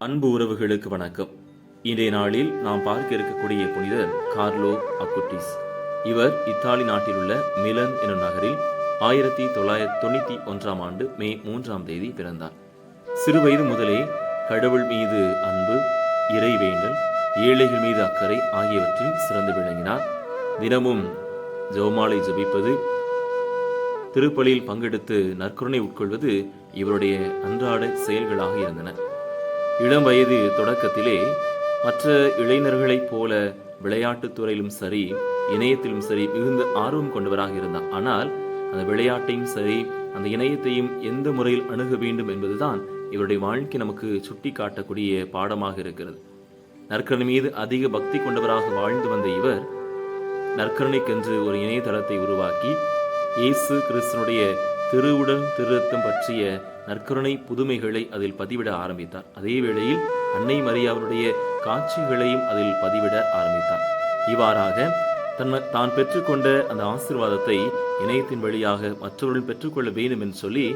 அன்பு உறவுகளுக்கு வணக்கம். இன்றைய நாளில் நாம் பார்க்க இருக்கக்கூடிய புனிதர் கார்லோ அக்குட்டிஸ். இவர் இத்தாலி நாட்டில் உள்ள மிலன் எனும் நகரில் 1991 மே 3 பிறந்தார். சிறுவயது முதலே கடவுள் மீது அன்பு, இறைவேண்டல், ஏழைகள் மீது அக்கறை ஆகியவற்றில் சிறந்து விளங்கினார். தினமும் ஜெபமாலை ஜபிப்பது, திருப்பலியில் பங்கெடுத்து நற்கருணை உட்கொள்வது இவருடைய அன்றாட செயல்களாக இருந்தன. இளம் வயது தொடக்கத்திலே மற்ற இளைஞர்களைப் போல விளையாட்டுத் துறையிலும் சரி, இணையத்திலும் சரி மிகுந்த ஆர்வம் கொண்டவராக இருந்தார். ஆனால் அந்த விளையாட்டையும் சரி, அந்த இணையத்தையும் எந்த முறையில் அணுக வேண்டும் என்பதுதான் இவருடைய வாழ்க்கை நமக்கு சுட்டி காட்டக்கூடிய பாடமாக இருக்கிறது. நற்கருணை மீது அதிக பக்தி கொண்டவராக வாழ்ந்து வந்த இவர் நற்கருணைக்கென்று ஒரு இணையதளத்தை உருவாக்கி இயேசு கிறிஸ்துனுடைய திருவுடல் திருரத்தம் பற்றிய நற்கருணை புதுமைகளை அதில் பதிவிட ஆரம்பித்தார். அதே வேளையில் அன்னை மரியாவுடைய காட்சிகளையும் அதில் பதிவிட ஆரம்பித்தார். இவ்வாறாக தான் பெற்றுக்கொண்ட அந்த ஆசீர்வாதத்தை இணையத்தின் வழியாக மற்றவர்கள் பெற்றுக்கொள்ள வேண்டும் என்று சொல்லி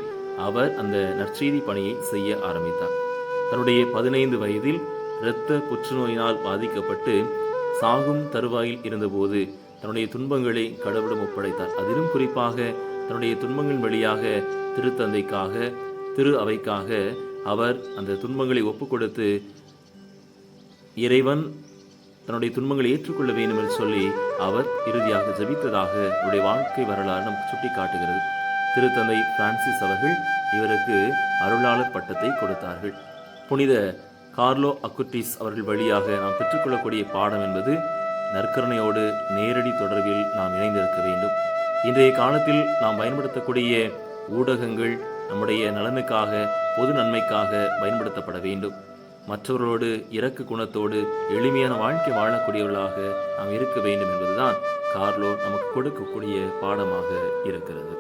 அவர் அந்த நற்செய்தி பணியை செய்ய ஆரம்பித்தார். தன்னுடைய 15 வயதில் இரத்த புற்றுநோயினால் பாதிக்கப்பட்டு சாகும் தருவாயில் இருந்தபோது தன்னுடைய துன்பங்களை கடவுளிடம் ஒப்படைத்தார். அதிலும் குறிப்பாக தன்னுடைய துன்பங்களின் வழியாக திருத்தந்தைக்காக, திரு அவைக்காக அவர் அந்த துன்பங்களை ஒப்புக் கொடுத்து இறைவன் தன்னுடைய துன்பங்களை ஏற்றுக்கொள்ள வேண்டும் என்று சொல்லி அவர் இறுதியாக ஜெபித்ததாக அவருடைய வாழ்க்கை வரலாறு நமக்கு சுட்டி காட்டுகிறது. திருத்தந்தை பிரான்சிஸ் அவர்கள் இவருக்கு அருளாளர் பட்டத்தை கொடுத்தார்கள். புனித கார்லோ அக்குட்டிஸ் அவர்கள் வழியாக நாம் பெற்றுக்கொள்ளக்கூடிய பாடம் என்பது நற்கருணையோடு நேரடி தொடர்பில் நாம் இணைந்திருக்க வேண்டும். இன்றைய காலத்தில் நாம் பயன்படுத்தக்கூடிய ஊடகங்கள் நம்முடைய நலனுக்காக, பொது நன்மைக்காக பயன்படுத்தப்பட வேண்டும். மற்றவர்களோடு இரக்க குணத்தோடு எளிமையான வாழ்க்கை வாழக்கூடியவர்களாக நாம் இருக்க வேண்டும் என்பதுதான் கார்லோ நமக்கு கொடுக்கக்கூடிய பாடமாக இருக்கிறது.